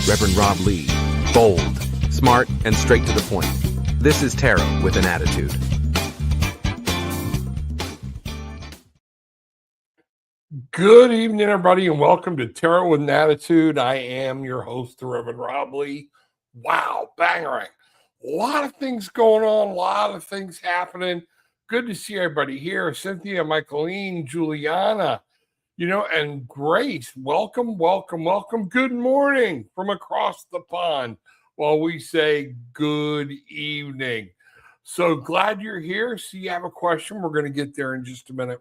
Reverend Rob Lee. Bold, smart, and straight to the point. This is Tarot with an Attitude. Good evening, everybody, and welcome to Tarot with an Attitude. I am your host, the Reverend Rob Lee. Wow, bangering. A lot of things going on, a lot of things happening. Good to see everybody here. Cynthia, Michaeline, Juliana, and Grace. Welcome, welcome, welcome. Good morning from across the pond while we say good evening. So glad you're here. So you have a question. We're going to get there in just a minute.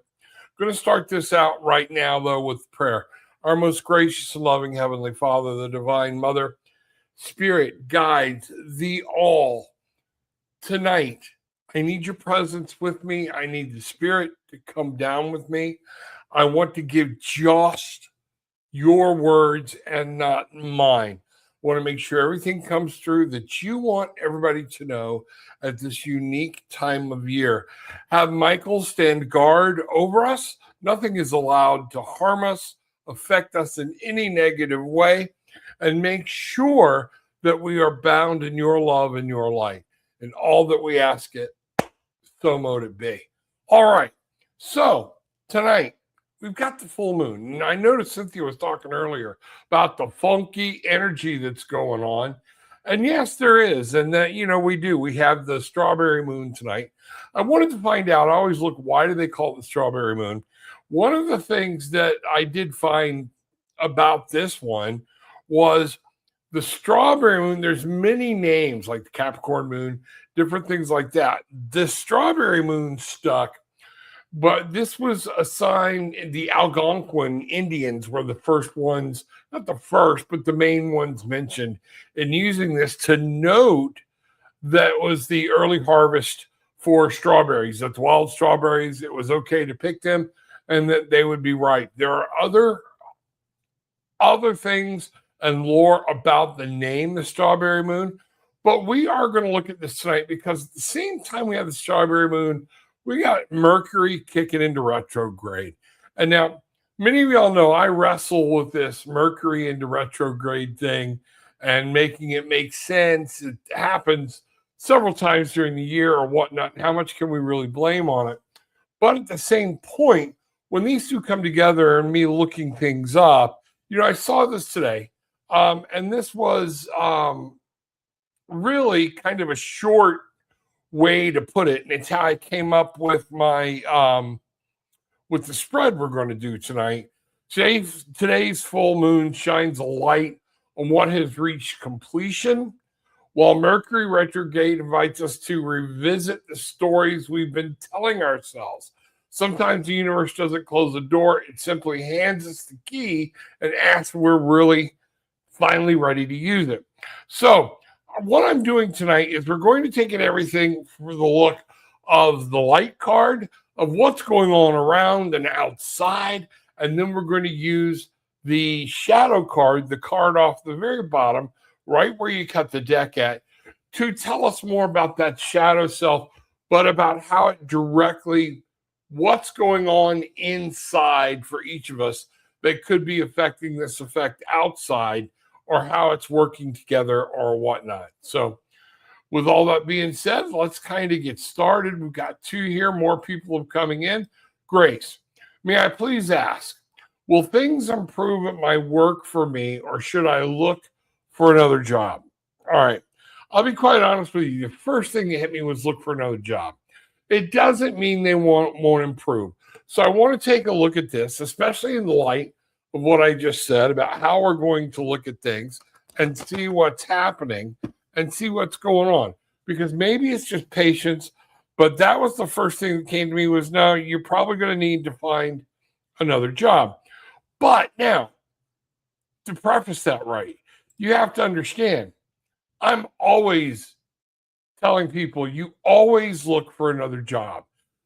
Going to start this out right now, though, with prayer. Our most gracious and loving Heavenly Father, the Divine Mother, Spirit, guides, the all. Tonight, I need your presence with me. I need the Spirit to come down with me. I want to give just your words and not mine. I want to make sure everything comes through that you want everybody to know at this unique time of year. Have Michael stand guard over us. Nothing is allowed to harm us, affect us in any negative way, and make sure that we are bound in your love and your light. And all that we ask it, so mote it be. All right. So tonight, we've got the full moon. And I noticed Cynthia was talking earlier about the funky energy that's going on. And yes, there is. And that, we do. We have the strawberry moon tonight. I wanted to find out, I always look, why do they call it the strawberry moon? One of the things that I did find about this one was the strawberry moon. There's many names like the Capricorn moon, different things like that. The strawberry moon stuck. But this was a sign, the Algonquin Indians were the first ones, not the first, but the main ones mentioned in using this to note that was the early harvest for strawberries, that the wild strawberries, it was okay to pick them and that they would be ripe. There are other things and lore about the name, the strawberry moon, but we are going to look at this tonight because at the same time we have the strawberry moon, we got Mercury kicking into retrograde. And now, many of y'all know I wrestle with this Mercury into retrograde thing and making it make sense. It happens several times during the year or whatnot. And how much can we really blame on it? But at the same point, when these two come together and me looking things up, I saw this today. And this was really kind of a short way to put it, and it's how I came up with my with the spread we're going to do tonight. Today's full moon shines a light on what has reached completion, while Mercury retrograde invites us to revisit the stories we've been telling ourselves. Sometimes the universe doesn't close the door, it simply hands us the key and asks if we're really finally ready to use it. So what I'm doing tonight is we're going to take in everything for the look of the light card, of what's going on around and outside, and then we're going to use the shadow card, the card off the very bottom, right where you cut the deck at, to tell us more about that shadow self, but about how it directly, what's going on inside for each of us that could be affecting this effect outside, or how it's working together or whatnot. So with all that being said, let's kind of get started. We've got two here. More people have coming in. Grace, may I please ask, will things improve at my work for me, or should I look for another job? All right. I'll be quite honest with you. The first thing that hit me was look for another job. It doesn't mean they won't improve. So I want to take a look at this, especially in the light of what I just said about how we're going to look at things and see what's happening and see what's going on. Because maybe it's just patience, but that was the first thing that came to me was, no, you're probably going to need to find another job. But now, to preface that right, you have to understand, I'm always telling people you always look for another job,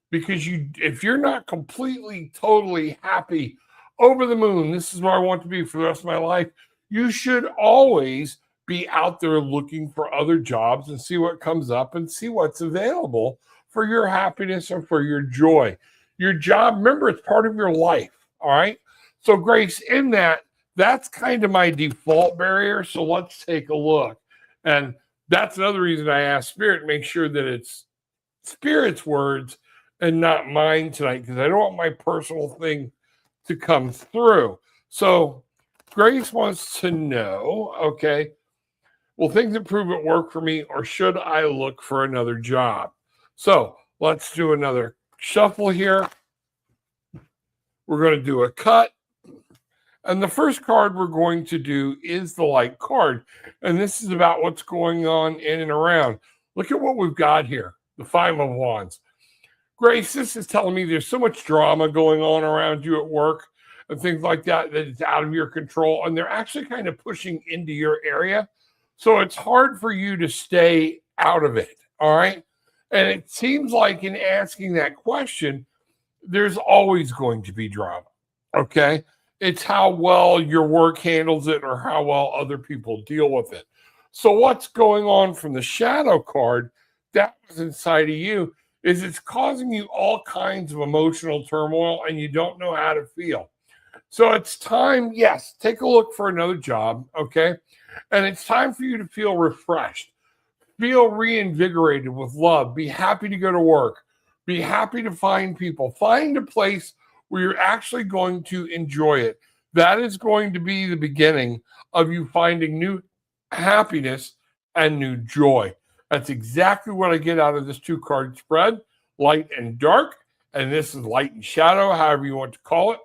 because if you're not completely, totally happy, over the moon, this is where I want to be for the rest of my life, you should always be out there looking for other jobs and see what comes up and see what's available for your happiness and for your joy. Your job, remember, it's part of your life, all right? So Grace, in that, That's kind of my default barrier. So let's take a look. And that's another reason I asked Spirit, make sure that it's Spirit's words and not mine tonight, because I don't want my personal thing to come through. So Grace wants to know, okay, will things improve at work for me, or should I look for another job? So let's do another shuffle here. We're going to do a cut. And the first card we're going to do is the light card. And this is about what's going on in and around. Look at what we've got here, the Five of Wands. Grace, this is telling me there's so much drama going on around you at work and things like that, that it's out of your control. And they're actually kind of pushing into your area. So it's hard for you to stay out of it, all right? And it seems like in asking that question, there's always going to be drama, okay? It's how well your work handles it or how well other people deal with it. So what's going on from the shadow card that was inside of you is it's causing you all kinds of emotional turmoil and you don't know how to feel. So it's time, yes, take a look for another job, okay? And it's time for you to feel refreshed, feel reinvigorated with love, be happy to go to work, be happy to find people, find a place where you're actually going to enjoy it. That is going to be the beginning of you finding new happiness and new joy. That's exactly what I get out of this 2-card spread, light and dark. And this is light and shadow, however you want to call it.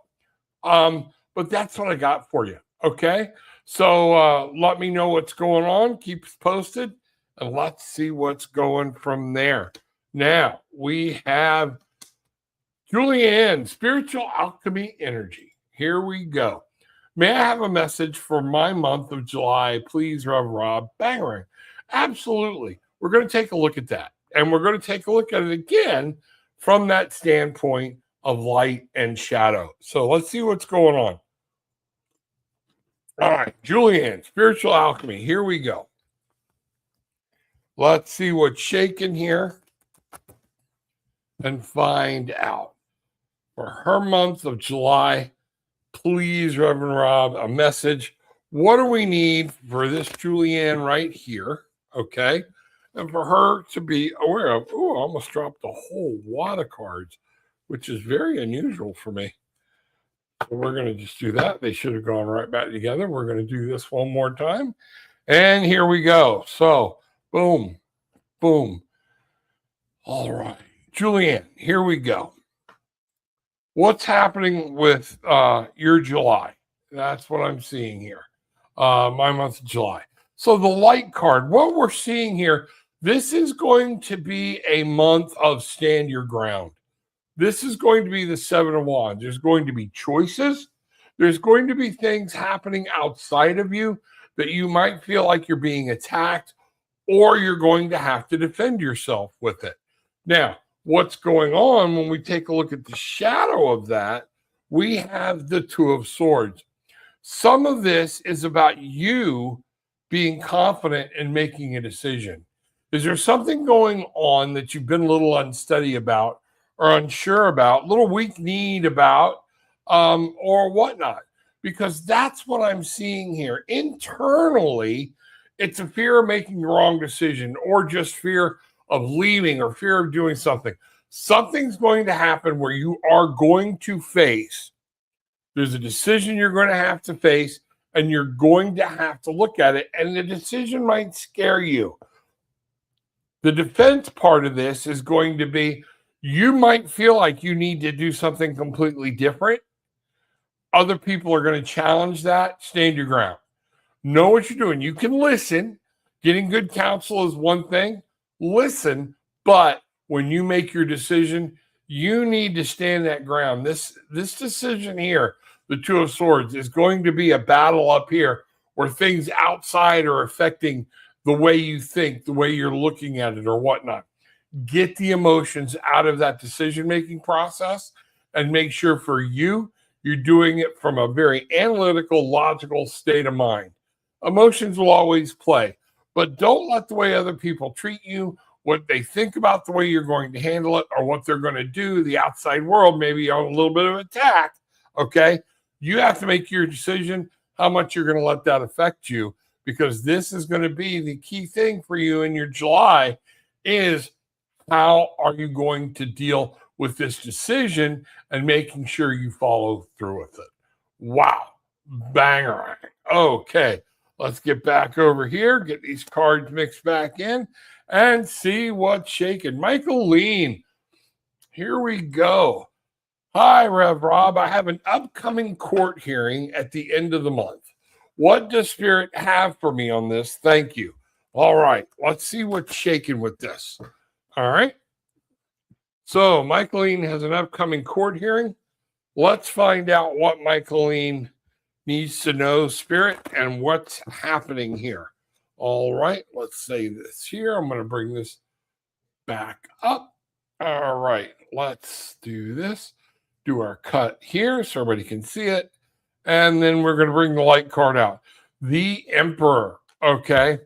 But that's what I got for you. Okay. So let me know what's going on. Keep us posted and let's see what's going from there. Now we have Julianne, Spiritual Alchemy Energy. Here we go. May I have a message for my month of July, please, Rev Rob? Bangarang. Absolutely. We're going to take a look at that. And we're going to take a look at it again from that standpoint of light and shadow. So let's see what's going on. All right, Julianne, Spiritual Alchemy. Here we go. Let's see what's shaking here and find out. For her month of July, please, Reverend Rob, a message. What do we need for this Julianne right here? Okay. And for her to be aware of, I almost dropped a whole wad of cards, which is very unusual for me. So we're going to just do that. They should have gone right back together. We're going to do this one more time. And here we go. So, boom, boom. All right. Julianne, here we go. What's happening with your July? That's what I'm seeing here. My month of July. So the light card, what we're seeing here, this is going to be a month of stand your ground. This is going to be the 7 of Wands. There's going to be choices. There's going to be things happening outside of you that you might feel like you're being attacked, or you're going to have to defend yourself with it. Now, what's going on when we take a look at the shadow of that, we have the 2 of Swords. Some of this is about you being confident in making a decision. Is there something going on that you've been a little unsteady about or unsure about, a little weak-kneed about, or whatnot? Because that's what I'm seeing here. Internally, it's a fear of making the wrong decision, or just fear of leaving, or fear of doing something. Something's going to happen where you are going to face, there's a decision you're going to have to face, and you're going to have to look at it, and the decision might scare you. The defense part of this is going to be, you might feel like you need to do something completely different. Other people are going to challenge that. Stand your ground. Know what you're doing. You can listen. Getting good counsel is one thing. Listen, but when you make your decision, you need to stand that ground. This decision here, the 2 of Swords, is going to be a battle up here where things outside are affecting the way you think, the way you're looking at it, or whatnot. Get the emotions out of that decision-making process and make sure for you, you're doing it from a very analytical, logical state of mind. Emotions will always play, but don't let the way other people treat you, what they think about the way you're going to handle it, or what they're going to do, the outside world, maybe on a little bit of attack, okay? You have to make your decision, how much you're going to let that affect you, because this is going to be the key thing for you in your July is how are you going to deal with this decision and making sure you follow through with it. Wow. Banger. Okay. Let's get back over here, get these cards mixed back in, and see what's shaking. Michael Lean, here we go. Hi, Rev Rob. I have an upcoming court hearing at the end of the month. What does Spirit have for me on this? Thank you. All right. Let's see what's shaking with this. All right. So, Michaeline has an upcoming court hearing. Let's find out what Michaeline needs to know, Spirit, and what's happening here. All right, let's say this here. I'm going to bring this back up. All right, let's do this. Do our cut here so everybody can see it. And then we're going to bring the light card out. The Emperor, okay?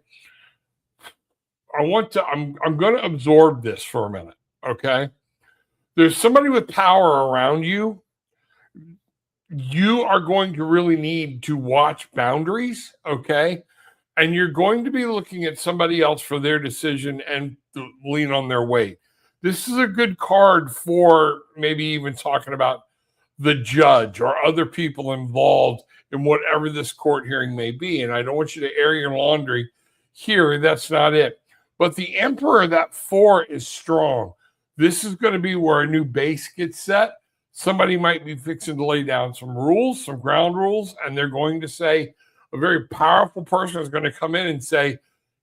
I'm going to absorb this for a minute, okay? There's somebody with power around you. You are going to really need to watch boundaries, okay? And you're going to be looking at somebody else for their decision and lean on their weight. This is a good card for maybe even talking about the judge or other people involved in whatever this court hearing may be. And I don't want you to air your laundry here. That's not it. But the Emperor, that 4 is strong. This is going to be where a new base gets set. Somebody might be fixing to lay down some rules, some ground rules, and they're going to say, a very powerful person is going to come in and say,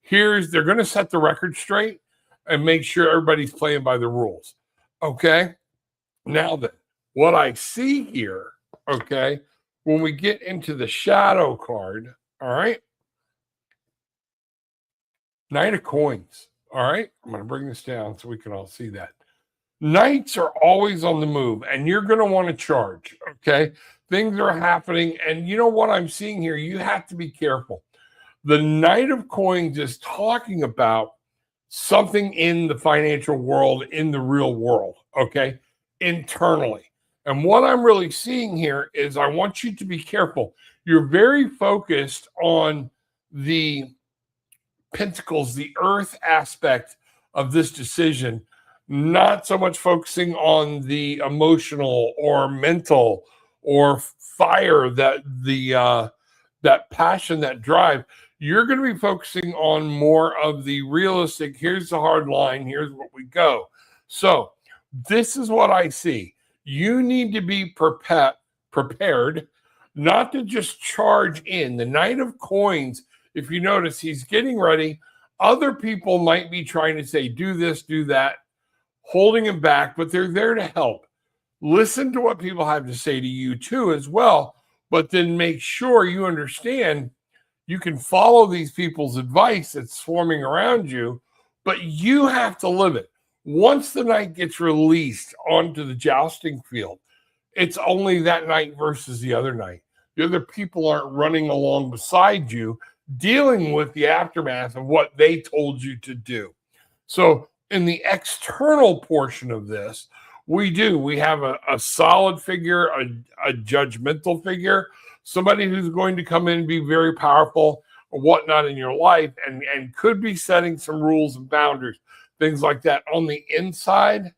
they're going to set the record straight and make sure everybody's playing by the rules. Okay? Now then, what I see here, okay, when we get into the shadow card, all right, Knight of Coins, all right? I'm going to bring this down so we can all see that. Knights are always on the move, and you're going to want to charge, okay? Things are happening, and you know what I'm seeing here? You have to be careful. The Knight of Coins is talking about something in the financial world, in the real world, okay? Internally. And what I'm really seeing here is I want you to be careful. You're very focused on the Pentacles, the earth aspect of this decision, not so much focusing on the emotional or mental or fire, that passion, that drive. You're going to be focusing on more of the realistic, here's the hard line, here's what we go. So this is what I see. You need to be prepared not to just charge in. The Knight of Coins, if you notice, he's getting ready. Other people might be trying to say, do this, do that, holding him back, but they're there to help. Listen to what people have to say to you too as well, but then make sure you understand you can follow these people's advice that's swarming around you, but you have to live it. Once the knight gets released onto the jousting field, it's only that knight versus the other knight. The other people aren't running along beside you, dealing with the aftermath of what they told you to do. So in the external portion of this, we have a solid figure, a judgmental figure, somebody who's going to come in and be very powerful or whatnot in your life, and could be setting some rules and boundaries, things like that. On the inside,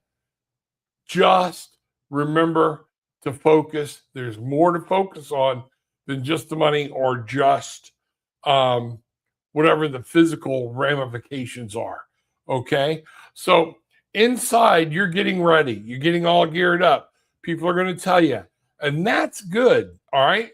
just remember to focus. There's more to focus on than just the money or just whatever the physical ramifications are. Okay? So inside, you're getting ready. You're getting all geared up. People are going to tell you, and that's good. All right?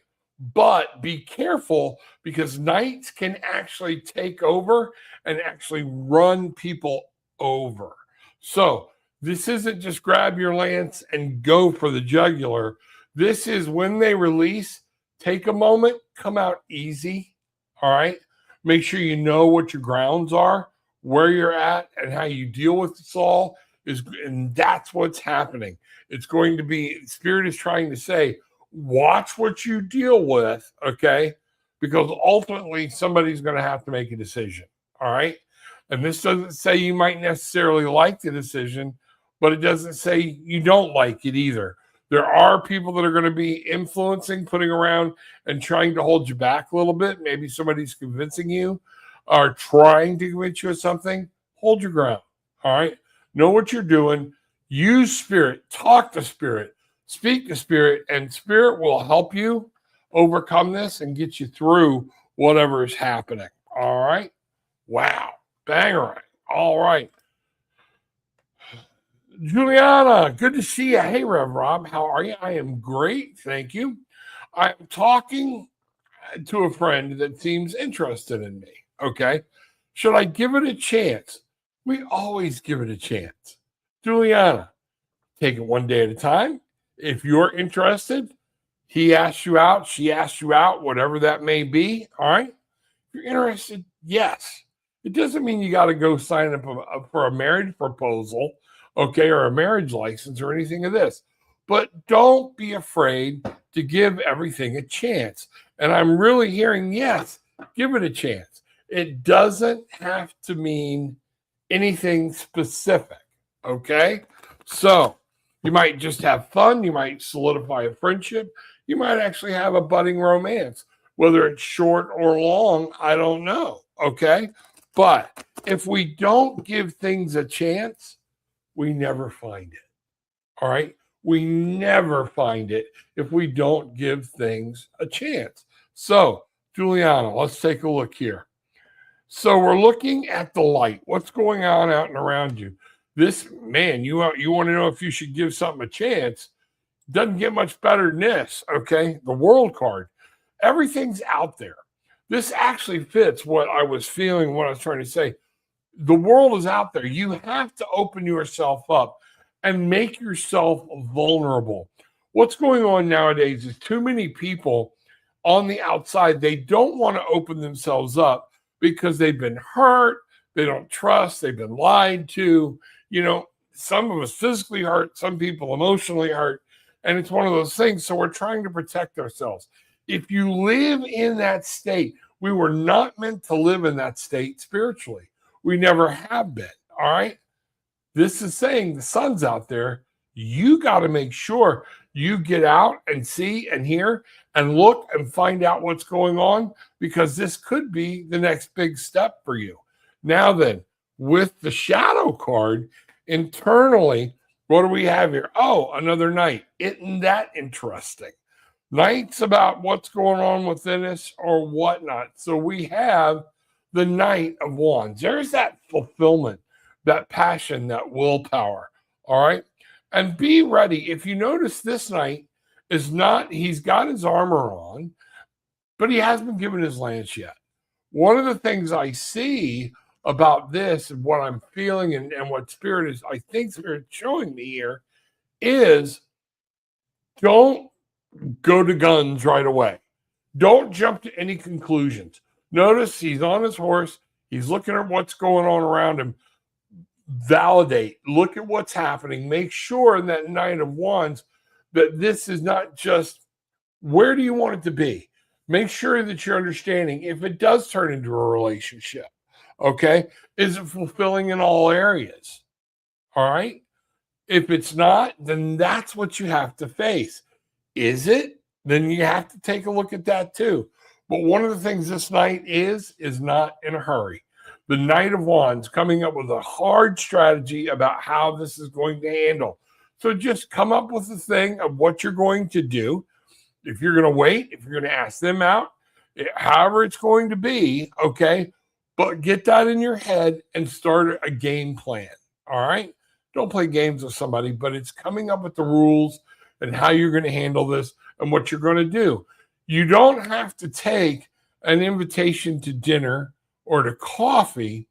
But be careful, because knights can actually take over and actually run people over. So this isn't just grab your lance and go for the jugular. This is when they release, take a moment, come out easy. All right. Make sure you know what your grounds are, where you're at, and how you deal with this all and that's what's happening. It's going to be, Spirit is trying to say, watch what you deal with, okay? Because ultimately somebody's going to have to make a decision, all right? And this doesn't say you might necessarily like the decision, but it doesn't say you don't like it either. There are people that are going to be influencing, putting around and trying to hold you back a little bit. Maybe somebody's convincing you or trying to convince you of something. Hold your ground. All right. Know what you're doing. Use spirit. Talk to spirit. Speak to spirit, and spirit will help you overcome this and get you through whatever is happening. All right. Wow. Banger. All right. Juliana, good to see you. Hey, Rev Rob, how are you? I am great. Thank you. I'm talking to a friend that seems interested in me. Okay. Should I give it a chance? We always give it a chance. Juliana, take it one day at a time. If you're interested, he asks you out, she asks you out, whatever that may be. All right. If you're interested, yes. It doesn't mean you got to go sign up for a marriage proposal, okay, or a marriage license or anything of this. But don't be afraid to give everything a chance. And I'm really hearing, yes, give it a chance. It doesn't have to mean anything specific, okay? So you might just have fun. You might solidify a friendship. You might actually have a budding romance. Whether it's short or long, I don't know, okay? But if we don't give things a chance, we never find it, all right? We never find it if we don't give things a chance. So, Juliana, let's take a look here. So we're looking at the light. What's going on out and around you? This, man, you want to know if you should give something a chance. Doesn't get much better than this, okay? The world card. Everything's out there. This actually fits what I was feeling, what I was trying to say. The world is out there. You have to open yourself up and make yourself vulnerable. What's going on nowadays is too many people on the outside, they don't want to open themselves up because they've been hurt, they don't trust, they've been lied to. You know, some of us physically hurt, some people emotionally hurt, and it's one of those things. So we're trying to protect ourselves. If you live in that state, we were not meant to live in that state spiritually. We never have been, all right? This is saying the sun's out there. You got to make sure you get out and see and hear and look and find out what's going on, because this could be the next big step for you. Now then, with the shadow card, internally, what do we have here? Oh, another night. Isn't that interesting? Night's about what's going on within us or whatnot. So we have the Knight of Wands. There's that fulfillment, that passion, that willpower. All right. And be ready. If you notice, this knight is not, he's got his armor on, but he hasn't been given his lance yet. One of the things I see about this and what I'm feeling and what Spirit is, I think Spirit showing me here, is don't go to guns right away. Don't jump to any conclusions. Notice he's on his horse. He's looking at what's going on around him. Validate. Look at what's happening. Make sure in that Knight of Wands that this is not just, where do you want it to be? Make sure that you're understanding if it does turn into a relationship. Okay. Is it fulfilling in all areas? All right. If it's not, then that's what you have to face. Is it? Then you have to take a look at that too. But one of the things this knight is not in a hurry. The Knight of Wands coming up with a hard strategy about how this is going to handle. So just come up with a thing of what you're going to do. If you're going to wait, if you're going to ask them out, however it's going to be, okay? But get that in your head and start a game plan, all right? Don't play games with somebody, but it's coming up with the rules and how you're going to handle this and what you're going to do. You don't have to take an invitation to dinner or to coffee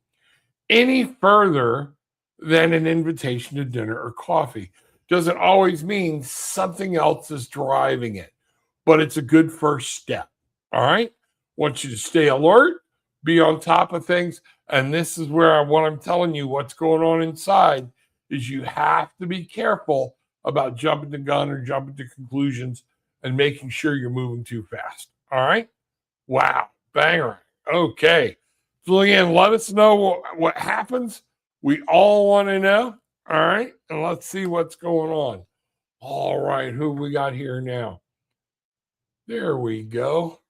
any further than an invitation to dinner or coffee. Doesn't always mean something else is driving it, but it's a good first step. All right. I want you to stay alert, be on top of things. And this is where what I'm telling you, what's going on inside is you have to be careful about jumping the gun or jumping to conclusions and making sure you're moving too fast. All right. Wow. Banger. Okay. Julianne, let us know what happens. We all want to know. All right. And let's see what's going on. All right, who we got here now? There we go.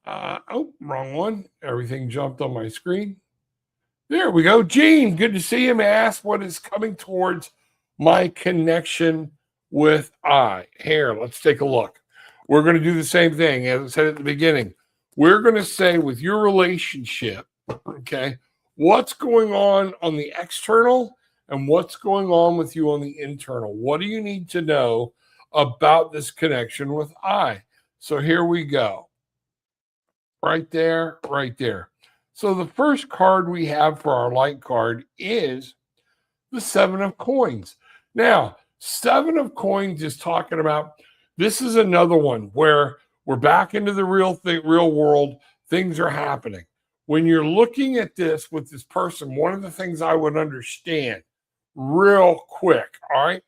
Oh, wrong one. Everything jumped on my screen. There we go. Gene, good to see you. May I ask what is coming towards my connection with I? Here, let's take a look. We're going to do the same thing as I said at the beginning. We're going to say with your relationship, okay, what's going on the external and what's going on with you on the internal. What do you need to know about this connection with I? So here we go. Right there, right there. So the first card we have for our light card is the Seven of Coins. Now, Seven of Coins is talking about, this is another one where we're back into the real world. Things are happening. When you're looking at this with this person, one of the things I would understand real quick, all right,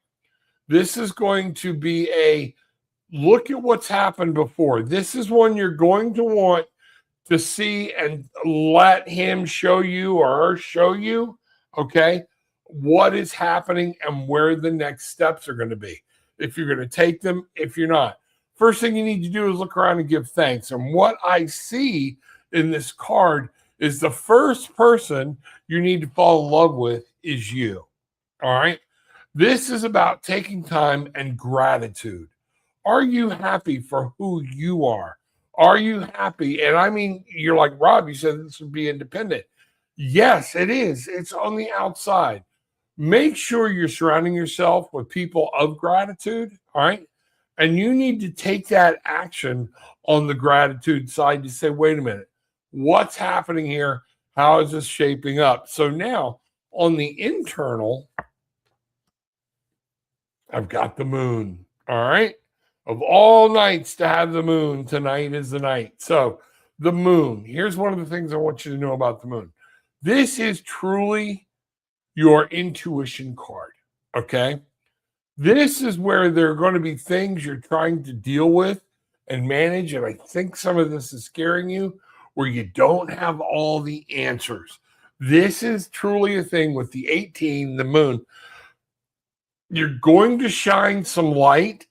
this is going to be a look at what's happened before. This is one you're going to want to see and let him show you or her show you, okay, what is happening and where the next steps are going to be. If you're going to take them, if you're not. First thing you need to do is look around and give thanks. And what I see in this card is the first person you need to fall in love with is you, all right? This is about taking time and gratitude. Are you happy for who you are? Are you happy? And I mean, you're like, Rob, you said this would be independent. Yes, it is. It's on the outside. Make sure you're surrounding yourself with people of gratitude, all right? And you need to take that action on the gratitude side to say, wait a minute, what's happening here? How is this shaping up? So now on the internal, I've got the moon, all right? Of all nights to have the moon, tonight is the night. So the moon, here's one of the things I want you to know about the moon. This is truly your intuition card, okay? This is where there are going to be things you're trying to deal with and manage, and I think some of this is scaring you, where you don't have all the answers. This is truly a thing with the 18, the moon. You're going to shine some light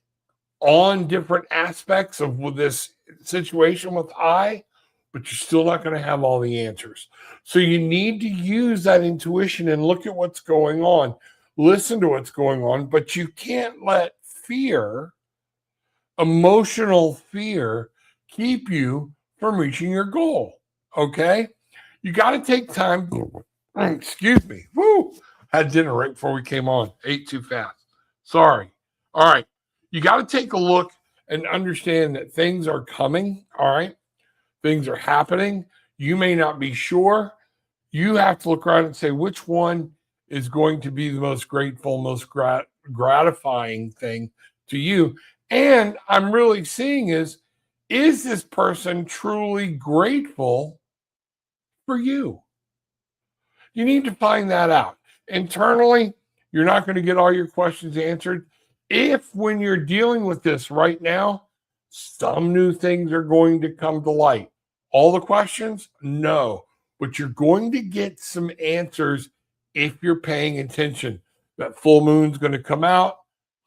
on different aspects of this situation with I, but you're still not going to have all the answers. So you need to use that intuition and look at what's going on, listen to what's going on, but you can't let fear, emotional fear, keep you from reaching your goal. Okay? You got to take time. Excuse me. Woo! Had dinner right before we came on. Ate too fast. Sorry. All right. You got to take a look and understand that things are coming, all right? Things are happening. You may not be sure. You have to look around and say, which one is going to be the most grateful, most gratifying thing to you? And I'm really seeing is this person truly grateful for you? You need to find that out. Internally, you're not going to get all your questions answered. If when you're dealing with this right now, some new things are going to come to light. All the questions? No. But you're going to get some answers if you're paying attention. That full moon's going to come out,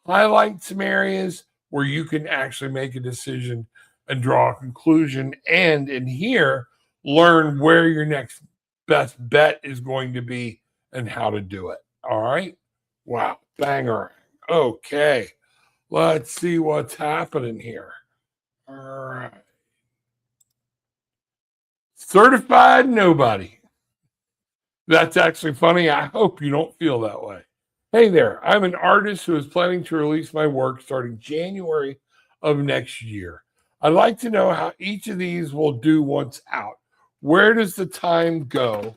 highlight some areas where you can actually make a decision and draw a conclusion. And in here, learn where your next best bet is going to be and how to do it. All right? Wow. Banger. Okay, let's see what's happening here. All right. Certified nobody. That's actually funny. I hope you don't feel that way. Hey there, I'm an artist who is planning to release my work starting January of next year. I'd like to know how each of these will do once out. Where does the time go?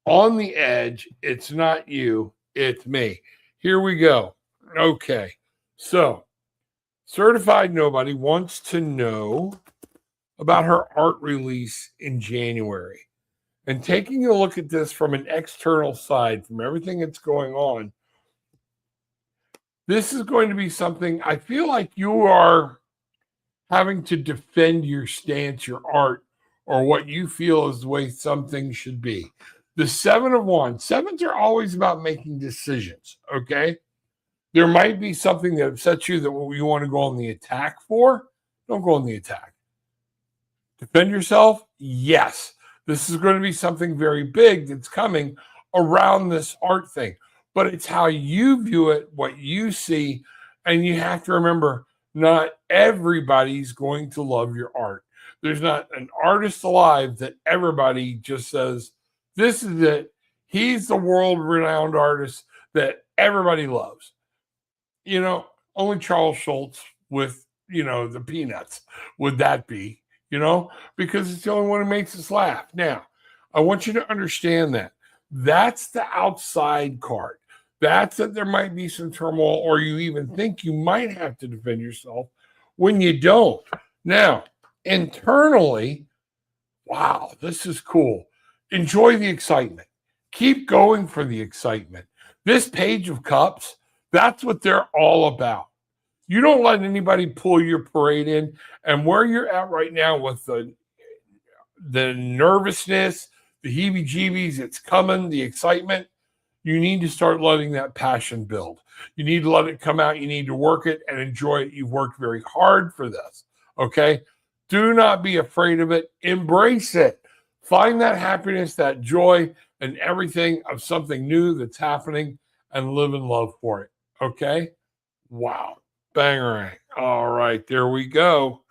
On the edge, it's not you, it's me. Here we go. Okay, so Certified Nobody wants to know about her art release in January. And taking a look at this from an external side, from everything that's going on, this is going to be something I feel like you are having to defend your stance, your art, or what you feel is the way some things should be. The Seven of Wands. Sevens are always about making decisions, okay? There might be something that upsets you that you want to go on the attack for. Don't go on the attack. Defend yourself? Yes. This is going to be something very big that's coming around this art thing. But it's how you view it, what you see. And you have to remember, not everybody's going to love your art. There's not an artist alive that everybody just says, this is it. He's the world-renowned artist that everybody loves. Only Charles Schultz with, the Peanuts would that be, because it's the only one who makes us laugh. Now, I want you to understand that. That's the outside card. That's that there might be some turmoil, or you even think you might have to defend yourself when you don't. Now, internally, wow, this is cool. Enjoy the excitement. Keep going for the excitement. This Page of Cups, that's what they're all about. You don't let anybody pull your parade in. And where you're at right now with the nervousness, the heebie-jeebies, it's coming, the excitement, you need to start letting that passion build. You need to let it come out. You need to work it and enjoy it. You've worked very hard for this, okay? Do not be afraid of it. Embrace it. Find that happiness, that joy, and everything of something new that's happening, and live in love for it, okay? Wow. Bangerang. All right, there we go.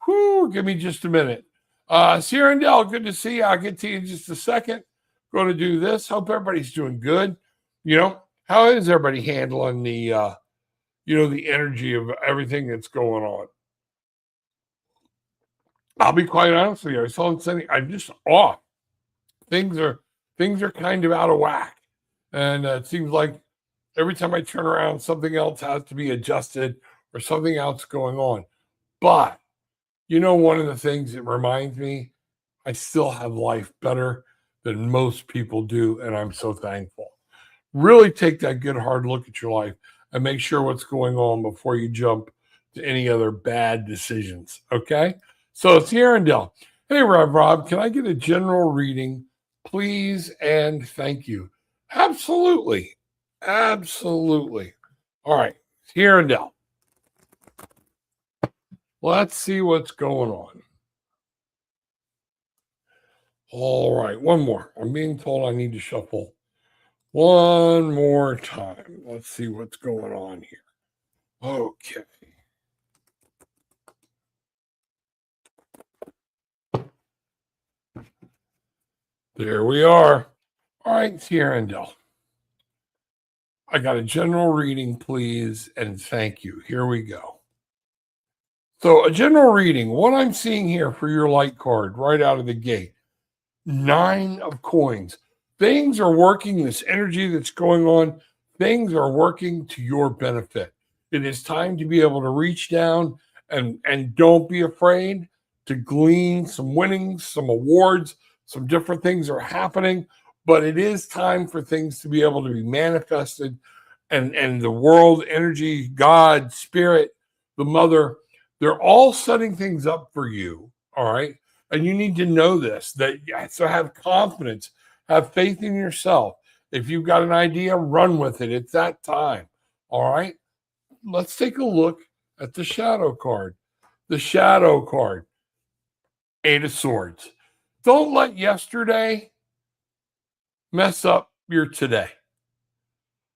Whew, give me just a minute. Sierra and Dell, good to see you. I'll get to you in just a second. Going to do this. Hope everybody's doing good. How is everybody handling the, the energy of everything that's going on? I'll be quite honest with you. I was telling Cindy, I'm just off. Things are kind of out of whack. And it seems like every time I turn around, something else has to be adjusted or something else going on. But, one of the things that reminds me, I still have life better than most people do, and I'm so thankful. Really take that good, hard look at your life and make sure what's going on before you jump to any other bad decisions, okay? So it's here and Dell. Hey, Rob, can I get a general reading, please, and thank you? Absolutely. Absolutely. All right, here and Dell. Let's see what's going on. All right, one more. I'm being told I need to shuffle one more time. Let's see what's going on here. Okay. There we are. All right, Sierra and Dell. I got a general reading, please, and thank you. Here we go. So a general reading, what I'm seeing here for your light card right out of the gate, 9 of coins. Things are working, this energy that's going on, things are working to your benefit. It is time to be able to reach down and don't be afraid to glean some winnings, some awards, some different things are happening, but it is time for things to be able to be manifested, and the world, energy, God, spirit, the mother, they're all setting things up for you, all right? And you need to know this, so have confidence, have faith in yourself. If you've got an idea, run with it. It's that time, all right? Let's take a look at the shadow card. The shadow card, 8 of Swords. Don't let yesterday mess up your today.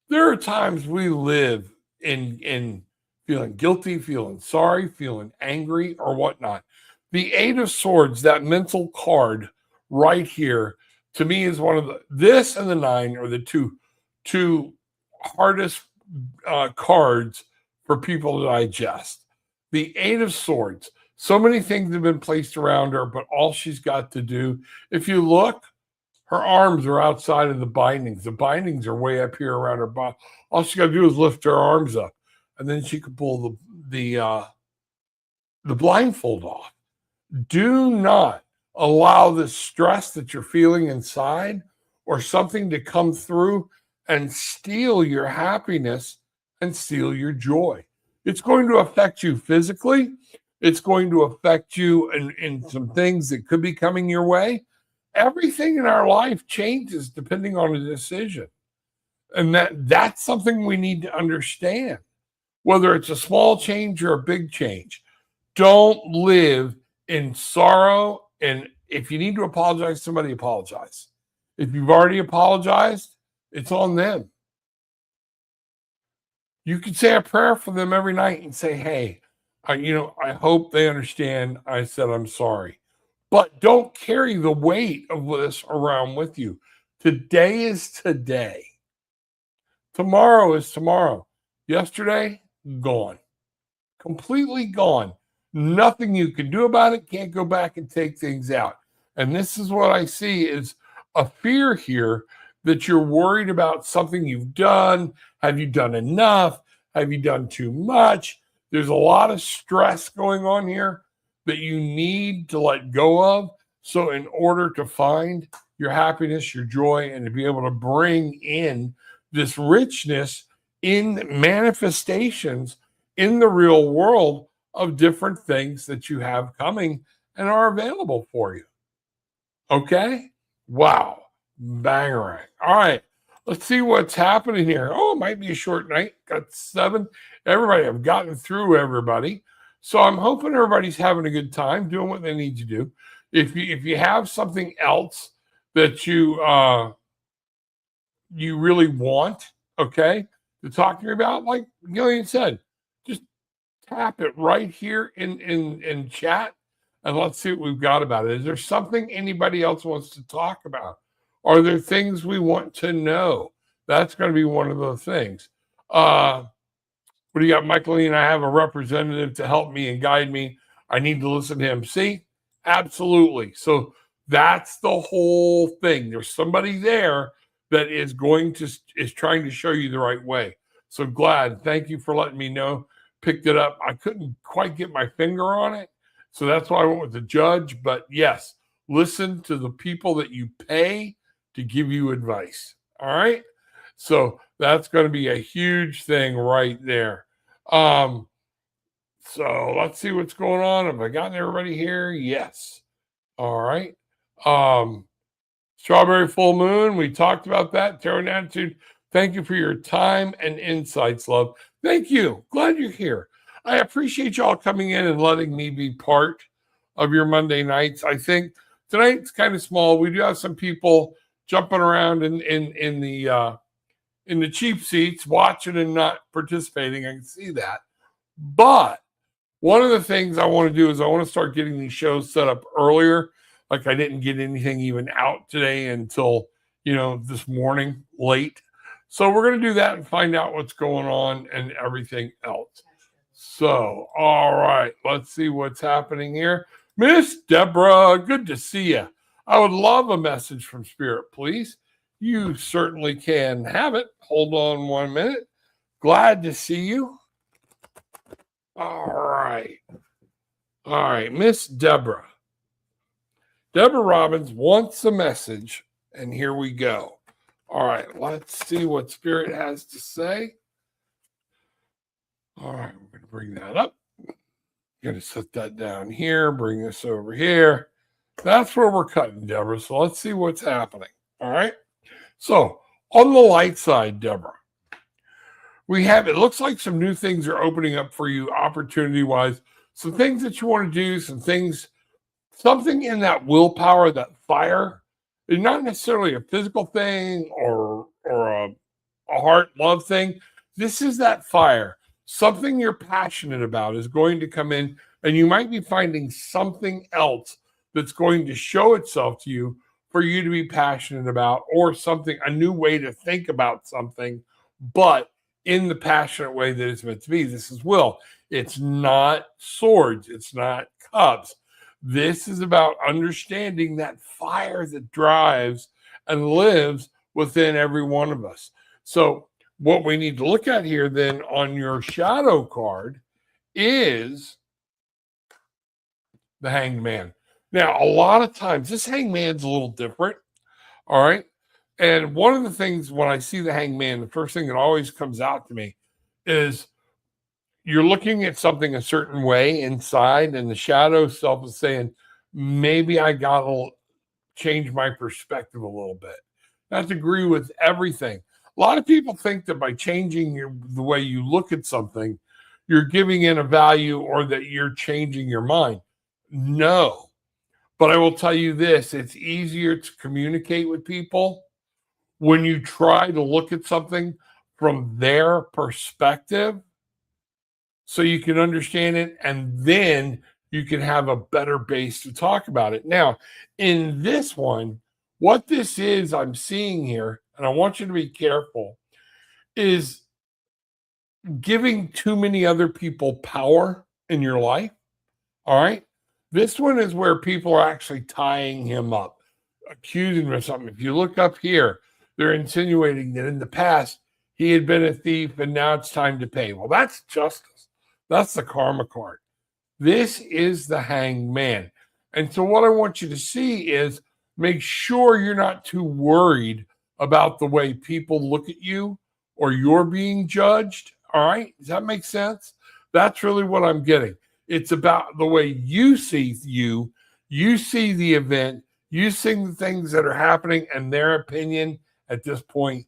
There are times we live in feeling guilty, feeling sorry, feeling angry, or whatnot. The 8 of Swords, that mental card right here, to me is one of this and the 9 are the two hardest cards for people to digest. The 8 of Swords, so many things have been placed around her, but all she's got to do, if you look, her arms are outside of the bindings. The bindings are way up here around her body. All she got to do is lift her arms up, and then she can pull the blindfold off. Do not allow the stress that you're feeling inside or something to come through and steal your happiness and steal your joy. It's going to affect you physically. It's going to affect you in some things that could be coming your way. Everything in our life changes depending on a decision. And that's something we need to understand, whether it's a small change or a big change. Don't live in sorrow. And if you need to apologize to somebody, apologize. If you've already apologized, it's on them. You can say a prayer for them every night and say, hey, I hope they understand I said I'm sorry. But don't carry the weight of this around with you. Today is today. Tomorrow is tomorrow. Yesterday, gone. Completely gone. Nothing you can do about it. Can't go back and take things out. And this is what I see is a fear here that you're worried about something you've done. Have you done enough? Have you done too much? There's a lot of stress going on here that you need to let go of. So in order to find your happiness, your joy, and to be able to bring in this richness in manifestations in the real world of different things that you have coming and are available for you. Okay? Wow. Bangarang. All right. Let's see what's happening here. Oh, it might be a short night. Got 7. Everybody, I've gotten through everybody. So I'm hoping everybody's having a good time, doing what they need to do. If you have something else that you really want, okay, to talk to me about, like Gillian said, just tap it right here in chat and let's see what we've got about it. Is there something anybody else wants to talk about? Are there things we want to know? That's going to be one of the things. What do you got, Michaeline? I have a representative to help me and guide me. I need to listen to him. See? Absolutely. So that's the whole thing. There's somebody there that is trying to show you the right way. So glad. Thank you for letting me know. Picked it up. I couldn't quite get my finger on it. So that's why I went with the judge. But yes, listen to the people that you pay to give you advice. All right. So that's going to be a huge thing right there. So let's see what's going on. Have I gotten everybody here? Yes. All right. Strawberry full moon. We talked about that. Tarot and attitude. Thank you for your time and insights, love. Thank you. Glad you're here. I appreciate y'all coming in and letting me be part of your Monday nights. I think tonight's kind of small. We do have some people jumping around in the cheap seats, watching and not participating. I can see that. But one of the things I want to do is I want to start getting these shows set up earlier. Like I didn't get anything even out today until, this morning late. So we're going to do that and find out what's going on and everything else. So, all right, let's see what's happening here. Miss Deborah, good to see you. I would love a message from Spirit, please. You certainly can have it. Hold on 1 minute. Glad to see you. All right. All right, Miss Deborah. Deborah Robbins wants a message, and here we go. All right, let's see what Spirit has to say. All right, we're going to bring that up. Going to set that down here, bring this over here. That's where we're cutting, Deborah. So let's see what's happening. All right. So on the light side, Deborah, it looks like some new things are opening up for you opportunity-wise. Some things that you want to do, something in that willpower, that fire. It's not necessarily a physical thing or a heart love thing. This is that fire. Something you're passionate about is going to come in, and you might be finding something else that's going to show itself to you for you to be passionate about, or a new way to think about something, but in the passionate way that it's meant to be. This is will. It's not swords. It's not cups. This is about understanding that fire that drives and lives within every one of us. So what we need to look at here then on your shadow card is the Hanged Man. Now, a lot of times, this Hanged Man's a little different, all right? And one of the things when I see the Hanged Man, the first thing that always comes out to me is you're looking at something a certain way inside, and the shadow self is saying, maybe I got to change my perspective a little bit. I have to agree with everything. A lot of people think that by changing the way you look at something, you're giving in a value or that you're changing your mind. No. But I will tell you this, it's easier to communicate with people when you try to look at something from their perspective so you can understand it, and then you can have a better base to talk about it. Now, in this one, what this is I'm seeing here, and I want you to be careful, is giving too many other people power in your life. All right. This one is where people are actually tying him up, accusing him of something. If you look up here, they're insinuating that in the past he had been a thief and now it's time to pay. Well, that's justice. That's the karma card. This is the hanged man. And so what I want you to see is make sure you're not too worried about the way people look at you or you're being judged. All right. Does that make sense? That's really what I'm getting. It's about the way you see the event, you see the things that are happening, and their opinion at this point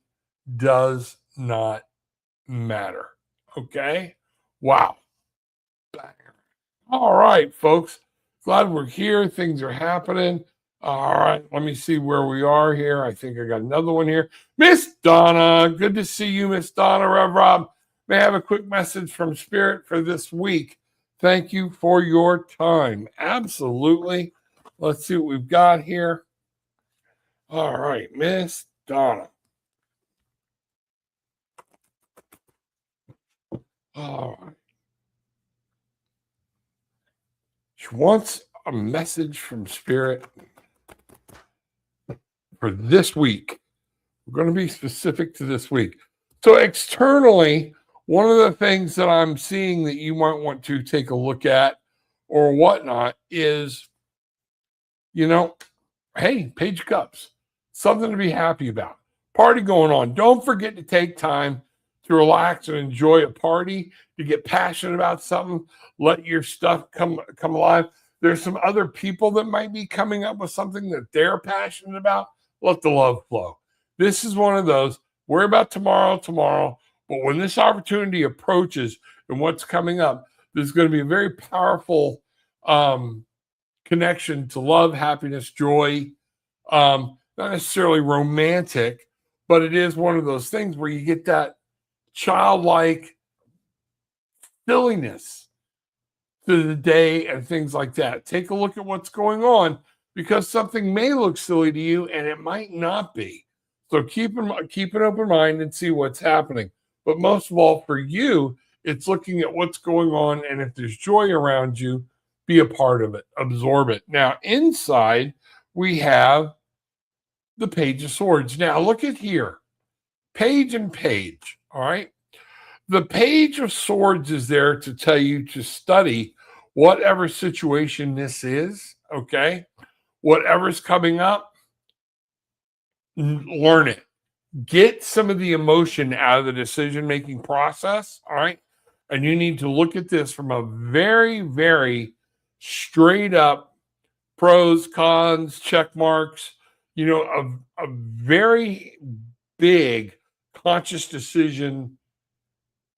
does not matter. Okay? Wow. All right, folks. Glad we're here. Things are happening. All right, let me see where we are here. I think I got another one here. Miss Donna, good to see you, Miss Donna. Rev Rob, may I have a quick message from Spirit for this week? Thank you for your time. Absolutely. Let's see what we've got here. All right, Miss Donna. All right. She wants a message from Spirit for this week. We're going to be specific to this week. So externally, one of the things that I'm seeing that you might want to take a look at or whatnot is, hey, Page of Cups, something to be happy about. Party going on. Don't forget to take time to relax and enjoy a party, to get passionate about something, let your stuff come alive. There's some other people that might be coming up with something that they're passionate about. Let the love flow. This is one of those. Worry about tomorrow. But when this opportunity approaches and what's coming up, there's going to be a very powerful connection to love, happiness, joy. Not necessarily romantic, but it is one of those things where you get that childlike silliness to the day and things like that. Take a look at what's going on, because something may look silly to you and it might not be. So keep an open mind and see what's happening. But most of all, for you, it's looking at what's going on, and if there's joy around you, be a part of it, absorb it. Now, inside, we have the Page of Swords. Now, look at here. Page and page, all right? The Page of Swords is there to tell you to study whatever situation this is, okay? Whatever's coming up, learn it. Get some of the emotion out of the decision-making process, all right? And you need to look at this from a very, very straight up pros, cons, check marks, a very big conscious decision.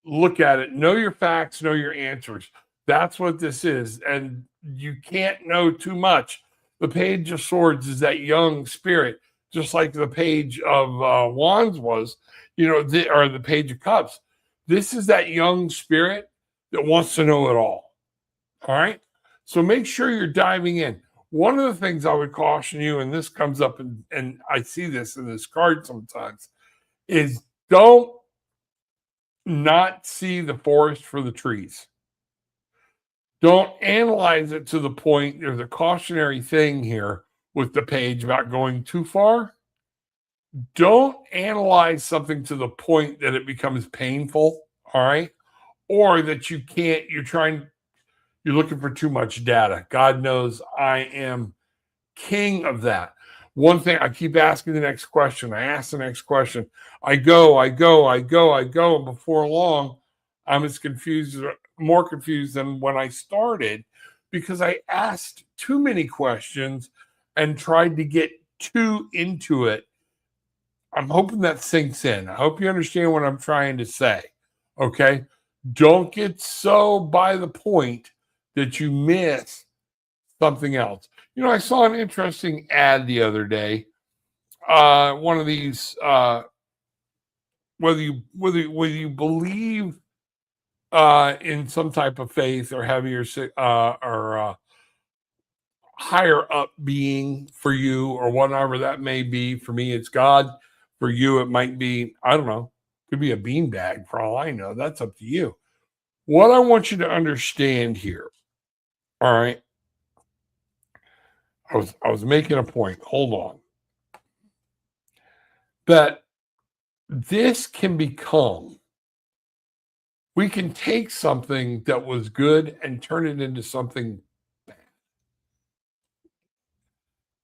Look at it. Know your facts, know your answers. That's what this is. And you can't know too much. The Page of Swords is that young spirit, just like the Page of Wands was, or the Page of Cups. This is that young spirit that wants to know it all. All right? So make sure you're diving in. One of the things I would caution you, and this comes up, and I see this in this card sometimes, is don't not see the forest for the trees. Don't analyze it to the point. There's a cautionary thing here with the page about going too far. Don't analyze something to the point that it becomes painful, all right? Or that you're looking for too much data. God knows I am king of that. One thing, I keep asking the next question. I ask the next question. I go. And before long, I'm more confused than when I started, because I asked too many questions and tried to get too into it I'm hoping that sinks in. I hope you understand what I'm trying to say. Okay. Don't get so by the point that you miss something else. You know, I saw an interesting ad the other day. One of these, whether you believe in some type of faith or have your or higher up being for you or whatever that may be. For me, it's God. For you, it might be, I don't know, could be a beanbag for all I know. That's up to you. What I want you to understand here, all right. I was making a point. Hold on. That this can become, we can take something that was good and turn it into something bad.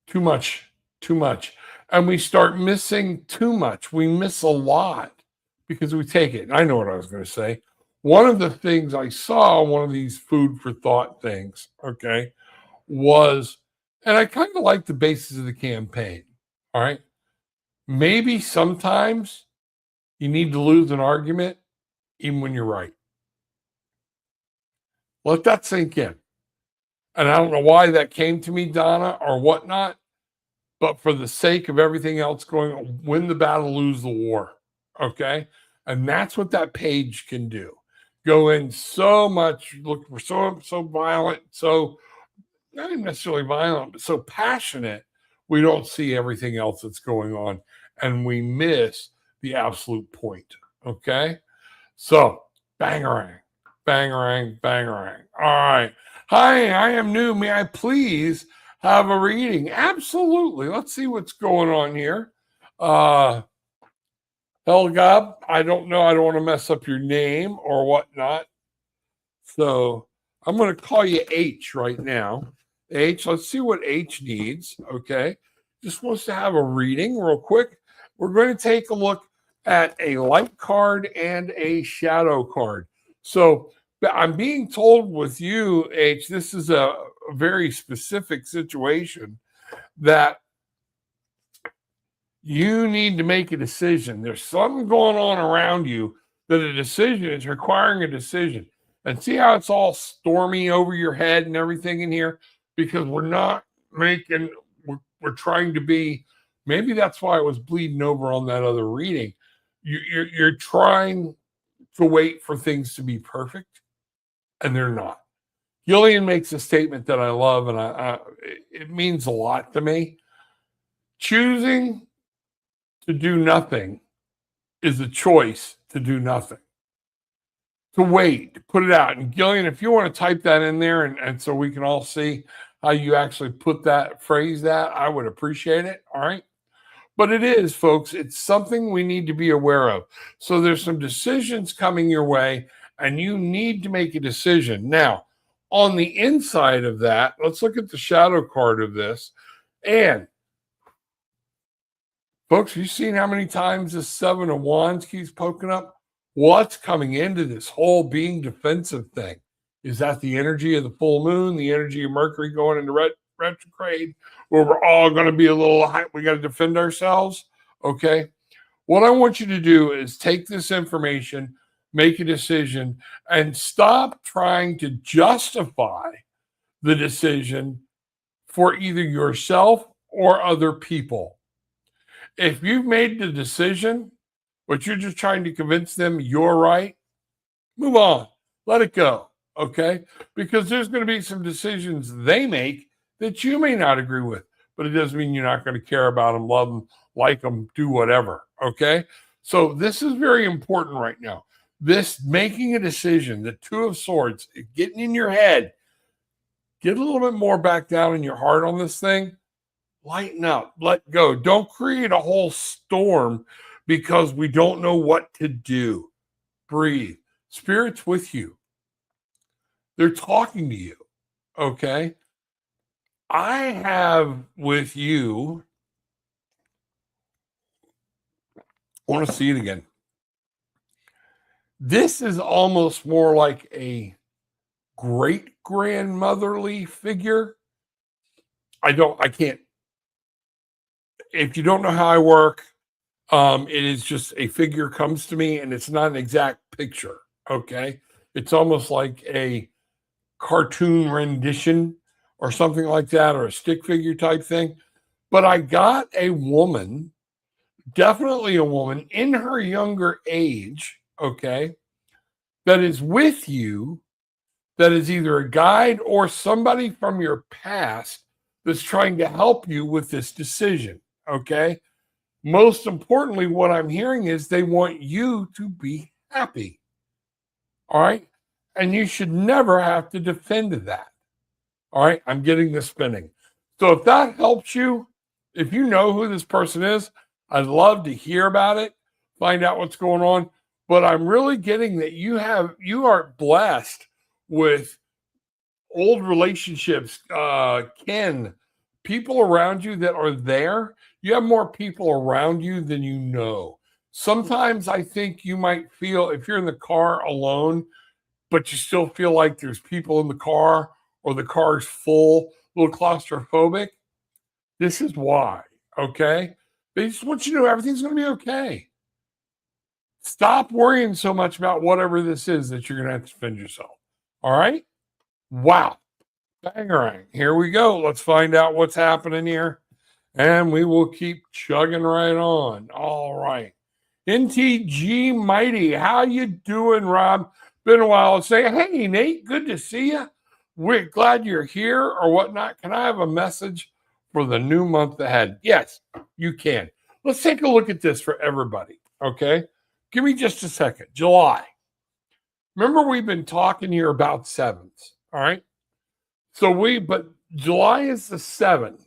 Too much, too much. And we start missing too much. We miss a lot because we take it. I know what I was going to say. One of the things I saw, one of these food for thought things, okay, was, and I kind of like the basis of the campaign. All right. Maybe sometimes you need to lose an argument even when you're right. Let that sink in. And I don't know why that came to me, Donna, or whatnot, but for the sake of everything else going on, win the battle, lose the war. Okay. And that's what that page can do. Go in so much, look for so violent, so not even necessarily violent, but so passionate, we don't see everything else that's going on and we miss the absolute point. Okay. So bangarang, bangarang, bangarang. All right. Hi, I am new. May I please have a reading? Absolutely. Let's see what's going on here. Helga, I don't know. I don't want to mess up your name or whatnot. So I'm going to call you H right now. H, let's see what H needs. Okay. Just wants to have a reading real quick. We're going to take a look at a light card and a shadow card. So I'm being told with you, H, this is a very specific situation that you need to make a decision. There's something going on around you that a decision is requiring a decision. And see how it's all stormy over your head and everything in here? Because we're not making, we're trying to be, maybe that's why it was bleeding over on that other reading. You're trying to wait for things to be perfect, and they're not. Gillian makes a statement that I love, and it means a lot to me. Choosing to do nothing is a choice to do nothing. To wait, to put it out. And Gillian, if you want to type that in there and so we can all see how you actually put that, phrase that, I would appreciate it. All right. But it is, folks, it's something we need to be aware of. So there's some decisions coming your way, and you need to make a decision. Now, on the inside of that, let's look at the shadow card of this. And folks, you've seen how many times the Seven of Wands keeps poking up? What's coming into this whole being defensive thing? Is that the energy of the full moon, the energy of Mercury going into retrograde, where we're all going to be a little high? We got to defend ourselves. Okay. What I want you to do is take this information, make a decision, and stop trying to justify the decision for either yourself or other people. If you've made the decision, but you're just trying to convince them you're right, move on. Let it go. Okay? Because there's going to be some decisions they make that you may not agree with, but it doesn't mean you're not going to care about them, love them, like them, do whatever. Okay? So this is very important right now. This making a decision, the Two of Swords, getting in your head, get a little bit more back down in your heart on this thing. Lighten up, let go. Don't create a whole storm because we don't know what to do. Breathe. Spirit's with you. They're talking to you. Okay. I have with you, I want to see it again. This is almost more like a great grandmotherly figure. I can't. If you don't know how I work, It is just a figure comes to me, and it's not an exact picture. Okay. It's almost like a cartoon rendition or something like that, or a stick figure type thing. But I got a woman, definitely a woman in her younger age, okay, that is with you, that is either a guide or somebody from your past that's trying to help you with this decision, okay? Most importantly, what I'm hearing is they want you to be happy, all right? And you should never have to defend that, all right? I'm getting the spinning. So if that helps you, if you know who this person is, I'd love to hear about it, find out what's going on. But I'm really getting that you are blessed with old relationships, kin, people around you that are there. You have more people around you than you know. Sometimes I think you might feel, if you're in the car alone, but you still feel like there's people in the car, or the car's full, a little claustrophobic. This is why, okay? They just want you to know everything's going to be okay. Stop worrying so much about whatever this is that you're going to have to defend yourself. All right? Wow. Bangarang. Here we go. Let's find out what's happening here. And we will keep chugging right on. All right. NTG Mighty. How you doing, Rob? Been a while. Say, hey, Nate, good to see you. We're glad you're here or whatnot. Can I have a message for the new month ahead? Yes, you can. Let's take a look at this for everybody. Okay. Give me just a second. July. Remember, we've been talking here about sevens. All right. But July is the 7.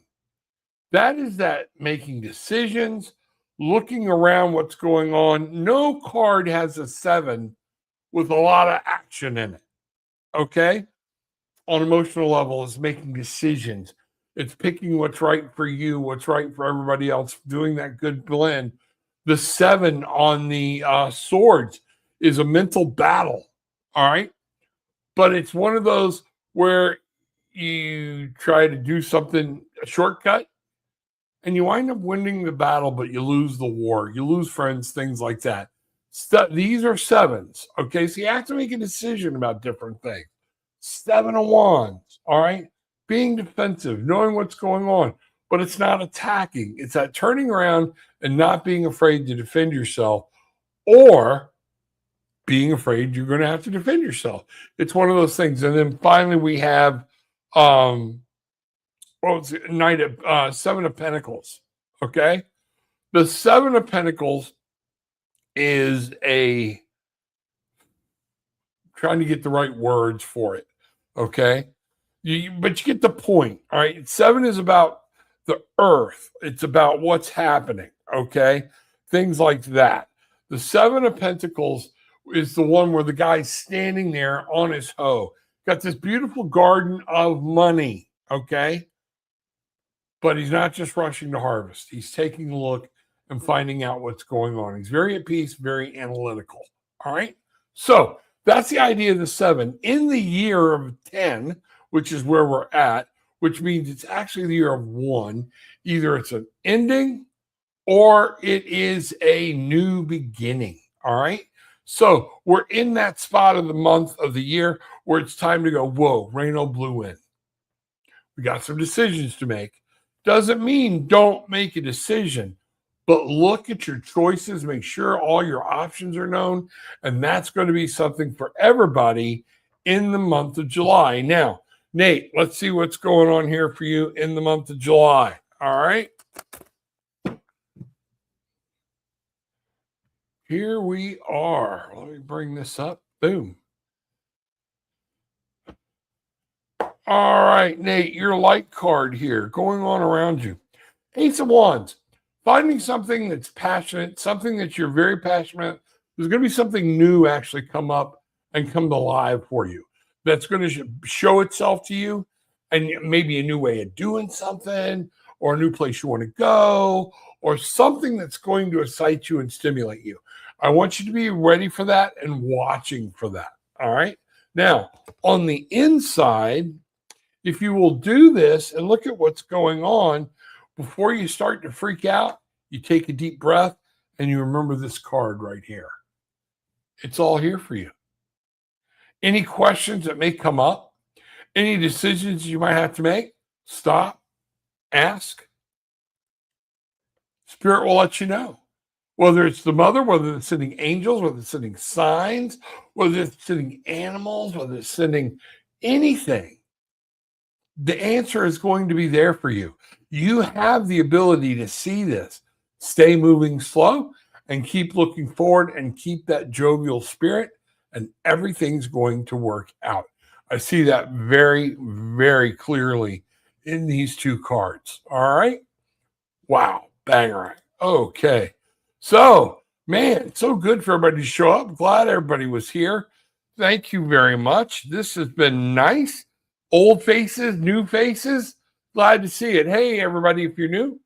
That is that making decisions, looking around what's going on. No card has a 7 with a lot of action in it. Okay. On emotional level, is making decisions. It's picking what's right for you, what's right for everybody else, doing that good blend. The 7 on the swords is a mental battle. All right. But it's one of those where you try to do something, a shortcut, and you wind up winning the battle, but you lose the war. You lose friends, things like that. These are 7s. Okay. So you have to make a decision about different things. 7 of Wands. All right. Being defensive, knowing what's going on, but it's not attacking. It's that turning around and not being afraid to defend yourself, or being afraid you're going to have to defend yourself. It's one of those things. And then finally we have Knight of 7 of Pentacles. Okay. The 7 of Pentacles is trying to get the right words for it. Okay. But you get the point. All right. 7 is about the earth. It's about what's happening. Okay. Things like that. The 7 of Pentacles is the one where the guy's standing there on his hoe. Got this beautiful garden of money. Okay. But he's not just rushing to harvest. He's taking a look and finding out what's going on. He's very at peace, very analytical. All right. So that's the idea of the 7. In the year of 10, which is where we're at, which means it's actually the year of 1. Either it's an ending or it is a new beginning. All right. So we're in that spot of the month of the year where it's time to go, whoa, Reno blew in. We got some decisions to make. Doesn't mean don't make a decision, but look at your choices, make sure all your options are known. And that's going to be something for everybody in the month of July. Now, Nate, let's see what's going on here for you in the month of July. All right. Here we are. Let me bring this up. Boom. All right, Nate, your light card here going on around you. Ace of Wands. Finding something that's passionate, something that you're very passionate. There's going to be something new actually come up and come to life for you. That's going to show itself to you, and maybe a new way of doing something, or a new place you want to go, or something that's going to excite you and stimulate you. I want you to be ready for that and watching for that. All right. Now, on the inside, if you will do this and look at what's going on, before you start to freak out, you take a deep breath and you remember this card right here. It's all here for you. Any questions that may come up, any decisions you might have to make, stop, ask. Spirit will let you know. Whether it's the mother, whether it's sending angels, whether it's sending signs, whether it's sending animals, whether it's sending anything, the answer is going to be there for you. You have the ability to see this. Stay moving slow and keep looking forward and keep that jovial spirit, and everything's going to work out. I see that very, very clearly in these two cards. All right. Wow. Banger. Okay. So, man, so good for everybody to show up. Glad everybody was here. Thank you very much. This has been nice. Old faces, new faces. Glad to see it. Hey, everybody, if you're new,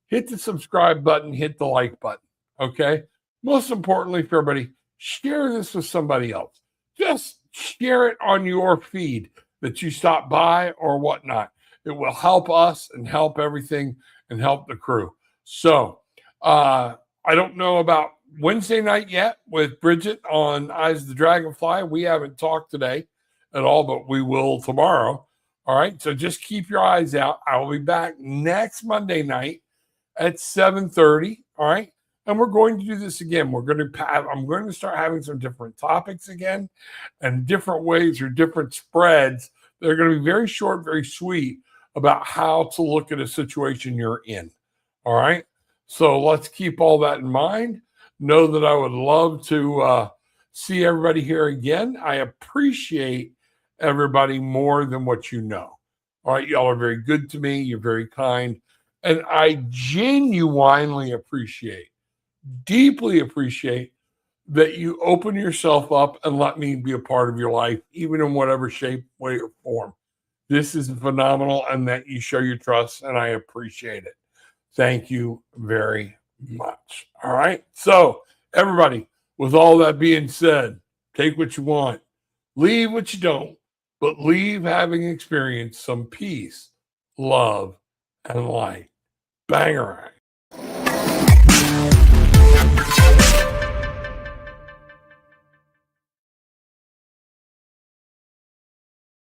hit the subscribe button, hit the like button. Okay. Most importantly for everybody, share this with somebody else. Just share it on your feed that you stop by or whatnot. It will help us and help everything and help the crew. So, I don't know about Wednesday night yet with Bridget on Eyes of the Dragonfly. We haven't talked today at all, but we will tomorrow. All right. So just keep your eyes out. I will be back next Monday night at 7:30. All right. And we're going to do this again. I'm going to start having some different topics again and different ways or different spreads. They're going to be very short, very sweet about how to look at a situation you're in. All right. So let's keep all that in mind. Know that I would love to see everybody here again. I appreciate everybody more than what you know. All right. Y'all are very good to me. You're very kind. And I genuinely deeply appreciate that you open yourself up and let me be a part of your life, even in whatever shape, way, or form. This is phenomenal, and that you show your trust, and I appreciate it. Thank you very much. All right. So, everybody, with all that being said, take what you want, leave what you don't, but leave having experienced some peace, love, and light. Banger.